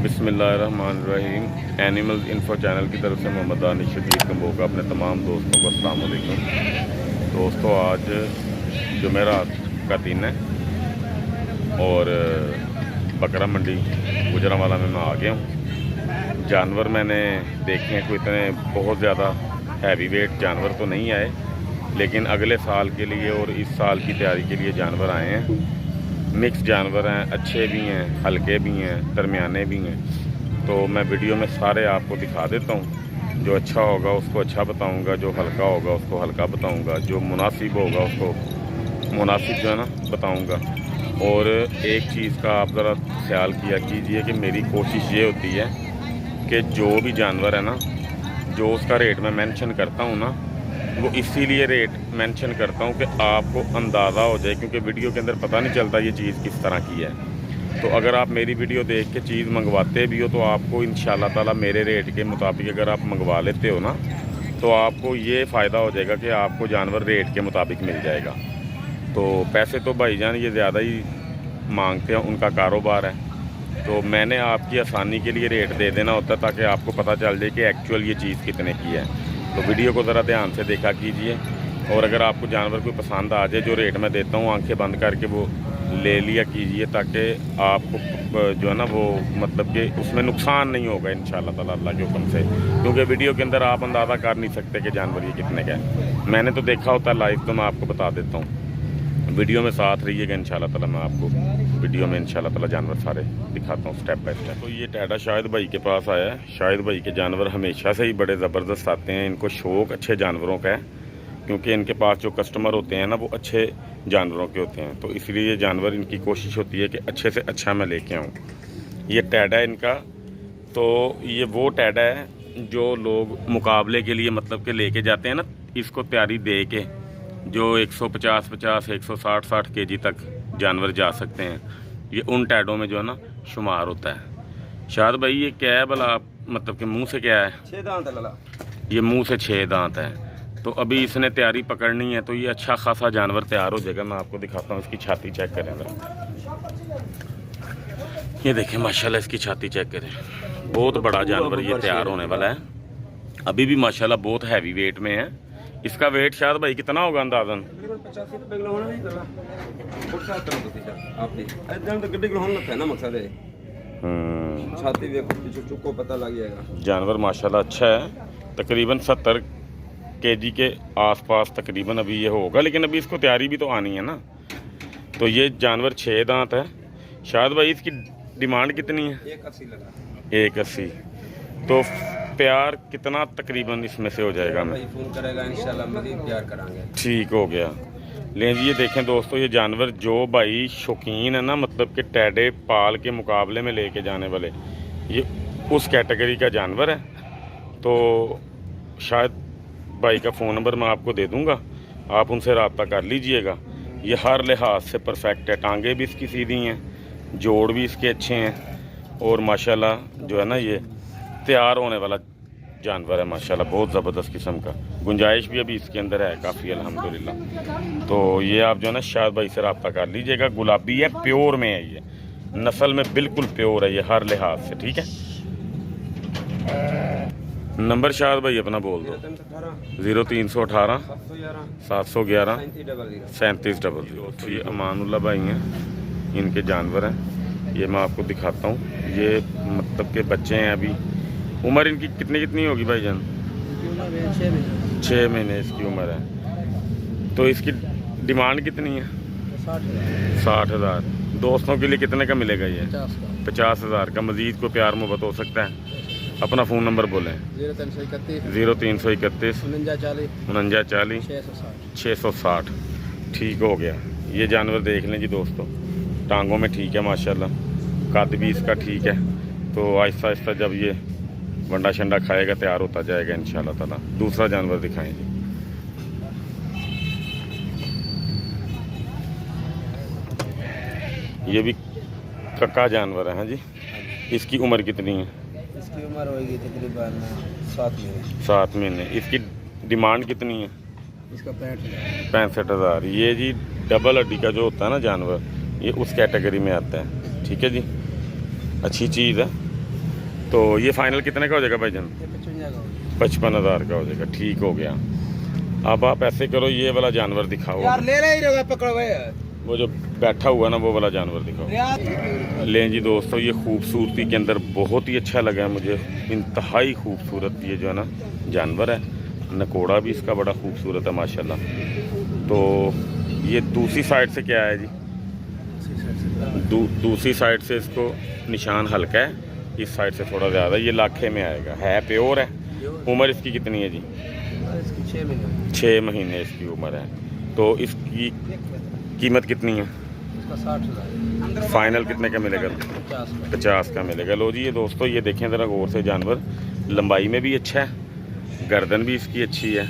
बिस्मिल्लाहिर्रहमानिर्रहीम। Animals info channel की तरफ से मोहम्मद दानिश शदीद कम्बो का अपने तमाम दोस्तों को अस्सलाम वालेकुम। दोस्तों, आज जुमेरात का दिन है और बकरा मंडी गुजरांवाला में मैं आ गया हूँ। जानवर मैंने देखे हैं, कोई इतने बहुत ज़्यादा हैवी वेट जानवर तो नहीं आए, लेकिन अगले साल के लिए और इस साल की तैयारी के लिए जानवर आए हैं। मिक्स जानवर हैं, अच्छे भी हैं, हल्के भी हैं, दरमियाने भी हैं। तो मैं वीडियो में सारे आपको दिखा देता हूँ। जो अच्छा होगा उसको अच्छा बताऊँगा, जो हल्का होगा उसको हल्का बताऊँगा, जो मुनासिब होगा उसको मुनासिब जो है ना बताऊँगा। और एक चीज़ का आप ज़रा ख्याल किया कीजिए कि मेरी कोशिश ये होती है कि जो भी जानवर है ना, जो उसका रेट मैं मेंशन करता हूँ ना, वो इसीलिए रेट मेंशन करता हूँ कि आपको अंदाज़ा हो जाए, क्योंकि वीडियो के अंदर पता नहीं चलता ये चीज़ किस तरह की है। तो अगर आप मेरी वीडियो देख के चीज़ मंगवाते भी हो तो आपको इंशाल्लाह ताला मेरे रेट के मुताबिक अगर आप मंगवा लेते हो ना, तो आपको ये फ़ायदा हो जाएगा कि आपको जानवर रेट के मुताबिक मिल जाएगा। तो पैसे तो भाईजान ये ज़्यादा ही मांगते हैं, उनका कारोबार है। तो मैंने आपकी आसानी के लिए रेट दे देना होता है ताकि आपको पता चल जाए कि एक्चुअल ये चीज़ कितने की है। तो वीडियो को ज़रा ध्यान से देखा कीजिए, और अगर आपको जानवर कोई पसंद आ जाए जो रेट मैं देता हूँ, आंखें बंद करके वो ले लिया कीजिए, ताकि आपको जो है ना वो मतलब कि उसमें नुकसान नहीं होगा इंशाल्लाह ताला अल्लाह के हुक्म से। क्योंकि वीडियो के अंदर आप अंदाज़ा कर नहीं सकते कि जानवर ये कितने का है। मैंने तो देखा होता है लाइव, तो मैं आपको बता देता हूँ। वीडियो में साथ रहिएगा इंशाल्लाह ताला। मैं आपको वीडियो में इंशाल्लाह ताला जानवर सारे दिखाता हूँ स्टेप बाय स्टेप। तो ये टैडा शाहिद भाई के पास आया है। शाहिद भाई के जानवर हमेशा से ही बड़े ज़बरदस्त आते हैं। इनको शौक़ अच्छे जानवरों का है, क्योंकि इनके पास जो कस्टमर होते हैं ना वो अच्छे जानवरों के होते हैं। तो इसलिए ये जानवर इनकी कोशिश होती है कि अच्छे से अच्छा मैं लेके आऊँ। ये टैडा है इनका। तो ये वो टैडा है जो लोग मुकाबले के लिए मतलब कि लेके जाते हैं ना, इसको तैयारी दे के, जो 150-50, 160-60 kg तक जानवर जा सकते हैं। ये उन टैडों में जो है ना शुमार होता है। शायद भाई ये क्या है भला, मतलब कि मुंह से क्या है? 6 दांत है लला। ये मुंह से 6 दांत है। तो अभी इसने तैयारी पकड़नी है, तो ये अच्छा खासा जानवर तैयार हो जाएगा। मैं आपको दिखाता हूँ, इसकी छाती चेक करें जरा। ये देखें माशाल्लाह, इसकी छाती चेक करें। बहुत बड़ा जानवर ये तैयार होने वाला है। अभी भी माशाल्लाह बहुत हैवी वेट में है। इसका वेट शायद भाई कितना होगा अंदाजन? 85 रुपए किलो होना नहीं लला। और 70 रुपए आपने एकदम तो गड्डी किलो होना था ना मकसद है। छाती देखो, पीछे चुको पता लग जाएगा। जानवर माशाल्लाह अच्छा है। तकरीबन 70 kg के आसपास तकरीबन अभी ये होगा, लेकिन अभी इसको तैयारी भी तो आनी है ना। तो ये जानवर 6 दांत है। शायद भाई इसकी डिमांड कितनी है? 180 लगा। 180। तो प्यार कितना तकरीबन इसमें से हो जाएगा? मैं फोन करेगा इंशाल्लाह, मजीद प्यार करांगे। ठीक हो गया। लें जी, ये देखें दोस्तों, ये जानवर जो भाई शौकीन है ना, मतलब कि टैडे पाल के मुकाबले में लेके जाने वाले, ये उस कैटेगरी का जानवर है। तो शायद भाई का फ़ोन नंबर मैं आपको दे दूंगा, आप उनसे रब्ता कर लीजिएगा। ये हर लिहाज से परफेक्ट है। टांगे भी इसकी सीधी हैं, जोड़ भी इसके अच्छे हैं, और माशाल्लाह जो है ना ये तैयार होने वाला जानवर है माशाल्लाह, बहुत ज़बरदस्त किस्म का। गुंजाइश भी अभी इसके अंदर है काफ़ी अल्हम्दुलिल्लाह। तो ये आप जो है ना शायद भाई से रब्ता कर लीजिएगा। गुलाबी है, प्योर में है, ये नस्ल में बिल्कुल प्योर है ये हर लिहाज से। ठीक है, नंबर शायद भाई अपना बोल दो। 0318 711 3700। तो ये अमानुल्लाह भाई हैं, इनके जानवर हैं। ये मैं आपको दिखाता हूँ। ये मतलब के बच्चे हैं अभी। उम्र इनकी कितनी होगी भाईजान? 6 महीने इसकी उम्र है। तो इसकी डिमांड कितनी है? 60,000। दोस्तों के लिए कितने का मिलेगा ये? 50,000 का। मज़ीद को प्यार मोहब्बत हो सकता है? अपना फ़ोन नंबर बोलें। 0331 49 660। ठीक हो गया। ये जानवर देख लें जी दोस्तों, टांगों में ठीक है माशाल्लाह, कद भी इसका ठीक है। तो आहिस्ता आहिस्ता जब ये वंडा शंडा खाएगा तैयार होता जाएगा इंशाल्लाह ताला। दूसरा जानवर दिखाएं जी। ये भी कक्का जानवर है। हाँ जी। इसकी उम्र कितनी है? इसकी उम्र होगी तकरीबन 7 महीने। 7 महीने। इसकी डिमांड कितनी है? इसका 65,000। 65,000। ये जी डबल हड्डी का जो होता है ना जानवर, ये उस कैटेगरी में आता है। ठीक है जी, अच्छी चीज़ है। तो ये फाइनल कितने का हो जाएगा भाईजान? 55,000 का हो जाएगा। ठीक हो गया। अब आप ऐसे करो, ये वाला जानवर दिखाओ यार, ले रहे ही रहोगे, पकड़ो भाई। वो जो बैठा हुआ ना वो वाला जानवर दिखाओ। लें जी दोस्तों, ये खूबसूरती के अंदर बहुत ही अच्छा लगा है मुझे, इंतहाई खूबसूरत ये जो है ना जानवर है। नकोड़ा भी इसका बड़ा खूबसूरत है माशाल्लाह। तो ये दूसरी साइड से क्या है जी? दूसरी साइड से इसको निशान हल्का है, इस साइड से थोड़ा ज़्यादा। ये लाखे में आएगा, है प्योर है। उम्र इसकी कितनी है जी? 6 महीने इसकी उम्र है। तो इसकी कीमत कितनी है? 60,000। फाइनल कितने का मिलेगा? 50 का मिलेगा। लो जी ये दोस्तों, ये देखें ज़रा गौर से, जानवर लंबाई में भी अच्छा है, गर्दन भी इसकी अच्छी है।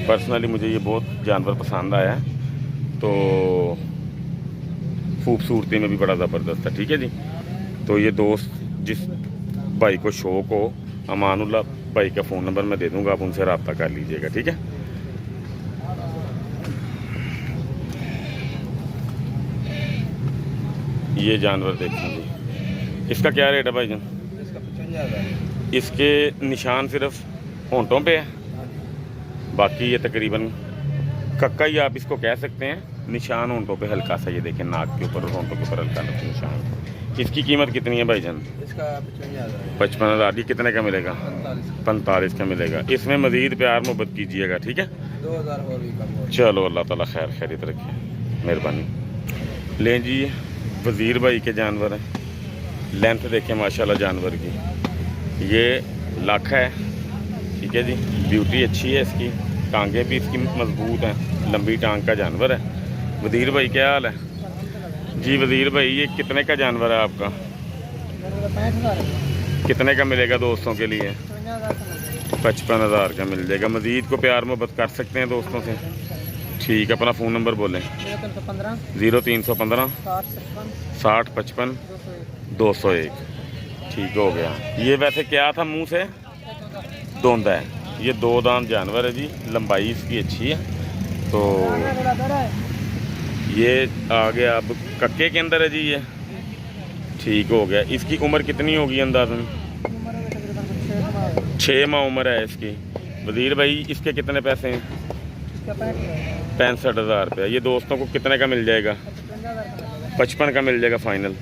पर्सनली मुझे ये बहुत जानवर पसंद आया है। तो खूबसूरती में भी बड़ा ज़बरदस्त है। ठीक है जी। तो ये दोस्त जिस भाई को शौक हो, अमानुल्लाह भाई का फ़ोन नंबर मैं दे दूंगा, आप उनसे रब्ता कर लीजिएगा। ठीक है। ये जानवर देखेंगे, इसका क्या रेट है भाईजान? इसका 55,000। इसके निशान सिर्फ होंठों पे है, बाकी ये तकरीबन कक्का ही आप इसको कह सकते हैं। निशान होंठों पे हल्का सा, ये देखें नाक के ऊपर और होंठों के ऊपर हल्का सा निशान। इसकी कीमत कितनी है भाईजान? इसका 55,000। 55,000। ये कितने का मिलेगा? 45 का मिलेगा। इसमें मज़ीद प्यार मोहब्बत कीजिएगा। ठीक है। 2,000 और भी कम हो। चलो, अल्लाह ताला खैर खैरियत रखे, मेहरबानी। लें जी, वज़ीर भाई के जानवर हैं। लेंथ देखें माशाल्लाह जानवर की, ये लाखा है। ठीक है जी। ब्यूटी अच्छी है इसकी, टांगें भी इसकी मजबूत हैं, लंबी टांग का जानवर है। वज़ीर भाई क्या हाल है जी? वज़ीर भाई ये कितने का जानवर है आपका? 65,000। कितने का मिलेगा दोस्तों के लिए? 55,000 का मिल जाएगा। मज़ीद को प्यार मोहब्बत कर सकते हैं दोस्तों से। ठीक है। अपना फ़ोन नंबर बोलें। 0315 60 55 201। ठीक हो गया। ये वैसे क्या था मुंह से? दोंदा है। ये 2 दांत जानवर है जी, लंबाई इसकी अच्छी है। तो ये आ गया अब कक्के के अंदर है जी ये। ठीक हो गया। इसकी उम्र कितनी होगी अंदाज़न? 6 माह उम्र है इसकी। वज़ीर भाई इसके कितने पैसे हैं? 65,000 रुपया। ये दोस्तों को कितने का मिल जाएगा? 55 का मिल जाएगा फाइनल।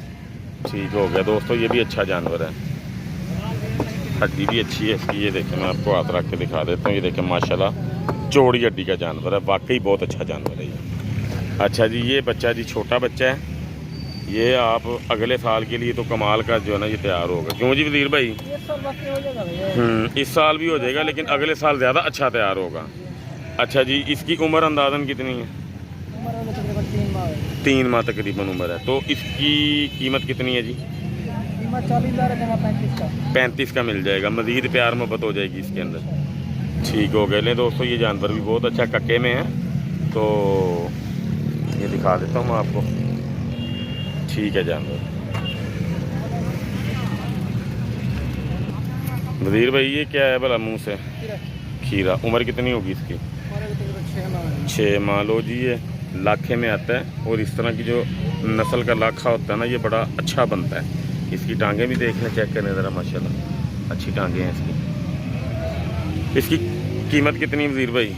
ठीक हो गया दोस्तों, ये भी अच्छा जानवर है, हड्डी भी अच्छी है इसकी। ये देखें, मैं आपको हाथ रख के दिखा देता हूँ। ये देखें माशाल्लाह चौड़ी हड्डी का जानवर है, वाकई बहुत अच्छा जानवर है ये। अच्छा जी, ये बच्चा जी छोटा बच्चा है, ये आप अगले साल के लिए तो कमाल का जो है ना ये तैयार होगा। क्यों जी वज़ीर भाई? इस साल भी हो जाएगा, लेकिन अगले साल ज़्यादा अच्छा तैयार होगा। अच्छा जी, इसकी उम्र अंदाज़न कितनी है? 3 माह तकरीबन उम्र है। तो इसकी कीमत कितनी है जी? 35 का मिल जाएगा। मज़ीद प्यार मोहब्बत हो जाएगी इसके अंदर। ठीक हो गए। ले दोस्तों, ये जानवर भी बहुत अच्छा कक्के में है, तो ये दिखा देता हूँ मैं आपको। ठीक है जानवर। वज़ीर भाई ये क्या है भला मुंह से? खीरा। उम्र कितनी होगी इसकी? 6 माह। लो जी, ये लाखे में आता है, और इस तरह की जो नस्ल का लाखा होता है ना, ये बड़ा अच्छा बनता है। इसकी टांगें भी देखना, चेक करने ज़रा, माशाल्लाह अच्छी टांगें हैं इसकी। इसकी कीमत कितनी वज़ीर भाई?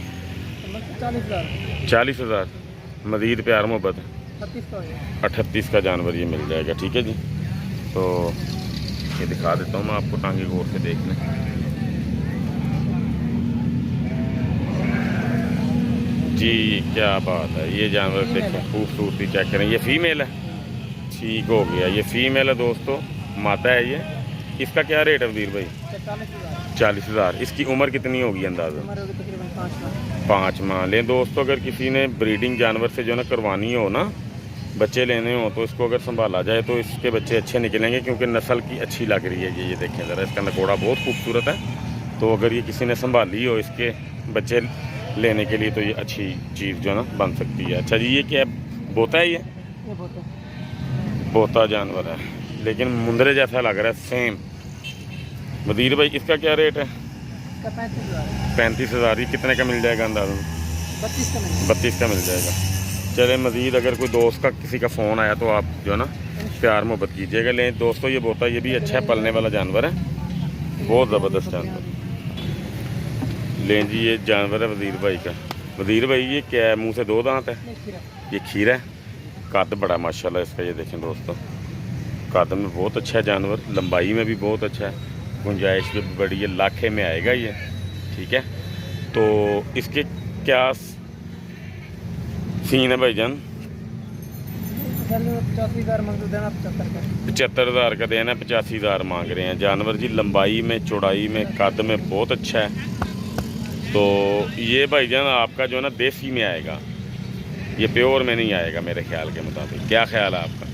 40,000। मज़ीद प्यार मोहब्बत 38 का जानवर ये मिल जाएगा। ठीक है जी। तो ये दिखा देता हूँ मैं आपको, टांगे गौर से देख लें। जी क्या बात है, ये जानवर देखें, खूबसूरती चेक करें। ये फीमेल है। ठीक हो गया, ये फीमेल है दोस्तों, माता है ये। इसका क्या रेट है वज़ीर भाई? 40,000। इसकी उम्र कितनी होगी अंदाज़ा? 5 माह। लें दोस्तों, अगर किसी ने ब्रीडिंग जानवर से जो ना करवानी हो ना, बच्चे लेने हो, तो इसको अगर संभाला जाए तो इसके बच्चे अच्छे निकलेंगे, क्योंकि नस्ल की अच्छी लग रही है ये देखें ज़रा, इसका नकोड़ा बहुत खूबसूरत है। तो अगर ये किसी ने संभाली हो इसके बच्चे लेने के लिए, तो ये अच्छी चीज़ जो ना बन सकती है। अच्छा जी, ये क्या बोता है? ये बोता जानवर है, लेकिन मुंदरे जैसा लग रहा है सेम। वज़ीर भाई इसका क्या रेट है? 35,000। ये कितने का मिल जाएगा अंदाज़ा? 32 का मिल जाएगा। चले, मज़ीद अगर कोई दोस्त का किसी का फ़ोन आया तो आप जो है ना प्यार मोहब्बत कीजिएगा। लें दोस्तों, ये बोता ये भी अच्छा है, पलने वाला जानवर है। बहुत ज़बरदस्त जानवर। लें जी ये जानवर है वज़ीर भाई का। वज़ीर भाई ये क्या है, मुंह से 2 दांत है, ये खीरा है, कद बड़ा माशाल्लाह इसका। ये देखें दोस्तों, कद में बहुत अच्छा है जानवर, लंबाई में भी बहुत अच्छा है, गुंजाइश भी बड़ी है, लाखे में आएगा ये। ठीक है, तो इसके क्या सीन है भाईजान? 75,000 का देना, 85,000 मांग रहे हैं। जानवर जी लंबाई में, चौड़ाई में, कद में बहुत अच्छा है। तो ये भाईजान आपका जो है ना देसी में आएगा, ये प्योर में नहीं आएगा मेरे ख्याल के मुताबिक। क्या ख्याल है आपका?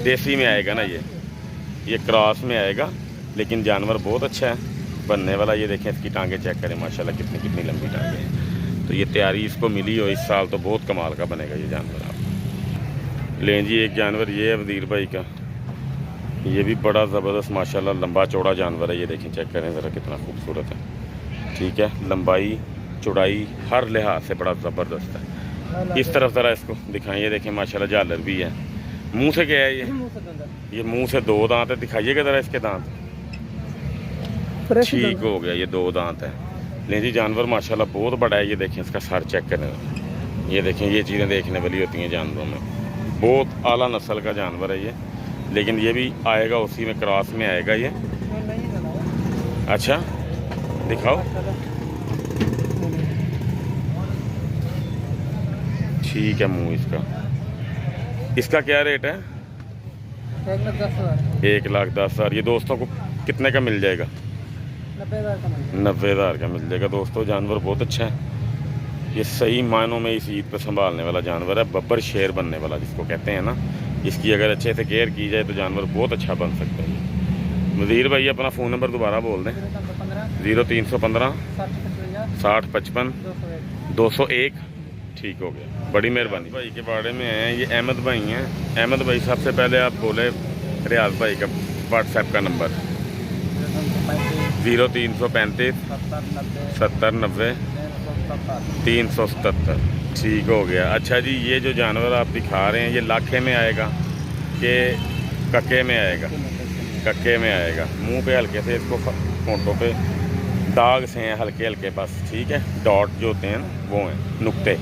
देसी में आएगा ना ये क्रॉस में आएगा, लेकिन जानवर बहुत अच्छा है बनने वाला। ये देखें इसकी टांगें चेक करें माशाल्लाह, कितनी लंबी टांगें हैं। तो ये तैयारी इसको मिली हो इस साल, तो बहुत कमाल का बनेगा ये जानवर आप। लें जी एक जानवर ये है वज़ीर भाई का, ये भी बड़ा ज़बरदस्त माशाल्लाह लंबा चौड़ा जानवर है। ये देखें, चेक करें ज़रा कितना खूबसूरत है। ठीक है, लंबाई चौड़ाई हर लिहाज से बड़ा ज़बरदस्त है। इस तरफ ज़रा इसको दिखाएं, ये देखें माशाल्लाह झालर भी है। मुंह से क्या है ये मुंह से 2 दांत है, दिखाइएगा ज़रा इसके दांत। ठीक हो गया, ये 2 दांत है। लें जी जानवर माशाल्लाह बहुत बड़ा है। ये देखें इसका सर चेक करें, ये देखें, ये चीज़ें देखने वाली होती हैं जानवरों में। बहुत आला नस्ल का जानवर है ये, लेकिन ये भी आएगा उसी में, क्रॉस में आएगा ये। अच्छा दिखाओ, ठीक है मुंह इसका। इसका क्या रेट है? 1,10,000। ये दोस्तों को कितने का मिल जाएगा? 90,000 का मिल जाएगा दोस्तों। जानवर बहुत अच्छा है, ये सही मायनों में इस ईद पे संभालने वाला जानवर है। बब्बर शेर बनने वाला जिसको कहते हैं ना, इसकी अगर अच्छे से केयर की जाए तो जानवर बहुत अच्छा बन सकता है। वज़ीर भाई अपना फ़ोन नंबर दोबारा बोल दें। 0315 60 55 201। ठीक हो गया, बड़ी मेहरबानी। भाई के बारे में हैं, ये अहमद भाई हैं। अहमद भाई सबसे पहले आप बोले रियाज भाई का व्हाट्सएप का नंबर। 0335 70 90 377। ठीक हो गया। अच्छा जी, ये जो जानवर आप दिखा रहे हैं ये लाखे में आएगा कि कक्के में आएगा? कक्के में आएगा। मुंह पे हल्के से इसको फोटो पे दाग से हैं हल्के हल्के बस। ठीक है, डॉट जो होते हैं ना वो हैं, नुक्ते।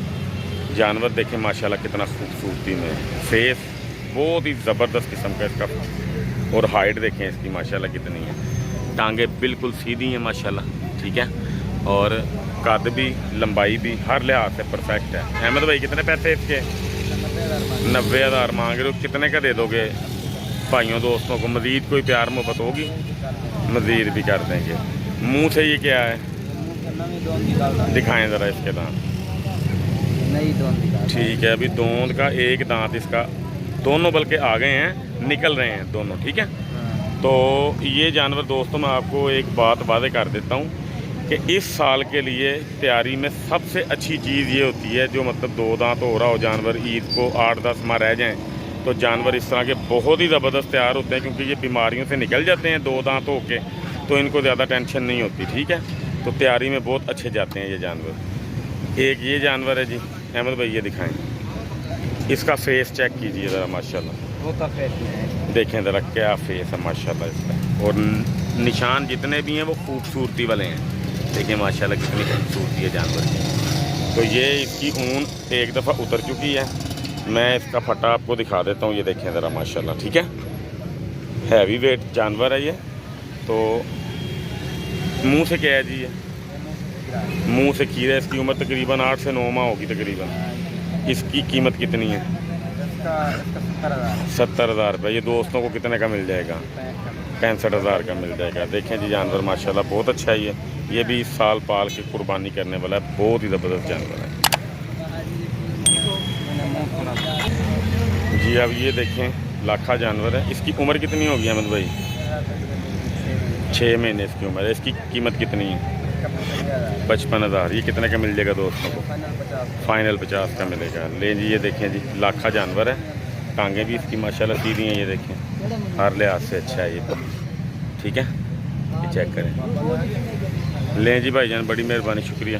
जानवर देखें माशाल्लाह कितना खूबसूरती में, फेस बहुत ही ज़बरदस्त किस्म का इसका, और हाइट देखें इसकी माशाल्लाह कितनी है। टांगे बिल्कुल सीधी हैं माशाल्लाह। ठीक है, और कद भी लंबाई भी हर लिहाज से परफेक्ट है। अहमद भाई कितने पैसे इसके? 90,000 मांग रहे हो। कितने का दे दोगे भाइयों दोस्तों को? मज़ीद कोई प्यार मोहब्बत होगी, मज़ीद भी कर देंगे। मुंह से ये क्या है, दिखाएं ज़रा इसके दांत। ठीक है, अभी दोंद का एक दांत इसका, दोनों बल्कि आ गए हैं, निकल रहे हैं दोनों। ठीक है, तो ये जानवर दोस्तों मैं आपको एक बात वादे कर देता हूँ कि इस साल के लिए तैयारी में सबसे अच्छी चीज़ ये होती है, जो मतलब 2 दांत हो रहा हो जानवर, ईद को 8-10 माह रह जाएं तो जानवर इस तरह के बहुत ही ज़बरदस्त तैयार होते हैं, क्योंकि ये बीमारियों से निकल जाते हैं 2 दांत होके, तो इनको ज़्यादा टेंशन नहीं होती। ठीक है, तो तैयारी में बहुत अच्छे जाते हैं ये जानवर। एक ये जानवर है जी अहमद भाई, ये दिखाएँ, इसका फेस चेक कीजिए ज़रा माशाल्लाह, देखें ज़रा क्या फेस है माशाल्लाह इसका, और निशान जितने भी हैं वो खूबसूरती वाले हैं। देखिए माशाल्लाह कितनी खूबसूरती है जानवर की। तो ये इसकी ऊन एक दफ़ा उतर चुकी है, मैं इसका फटा आपको दिखा देता हूँ। ये देखें ज़रा माशाल्लाह। ठीक है, हैवी वेट जानवर है ये। तो मुंह से क्या है जी ये? मुंह से खीरा। इसकी उम्र तकरीबन 8 से 9 माह होगी तकरीबन। इसकी कीमत कितनी है? 70,000 रुपये। ये दोस्तों को कितने का मिल जाएगा? 65,000 का मिल जाएगा। देखें जी जानवर माशाल्लाह बहुत अच्छा है ये भी इस साल पाल के कुर्बानी करने वाला है, बहुत ही ज़बरदस्त जानवर है जी। अब ये देखें लाखा जानवर है, इसकी उम्र कितनी होगी अहमद भाई? 6 महीने इसकी उम्र है। इसकी कीमत कितनी है? 55,000। ये कितने का मिल जाएगा दोस्तों को? फाइनल 50 का मिलेगा। ले जी ये देखें जी लाखा जानवर है, टांगें भी इसकी माशाल्लाह सीधी हैं। ये देखें हर लिहाज से अच्छा है ये। ठीक है, ये चेक करें। लें जी भाईजान, बड़ी मेहरबानी, शुक्रिया।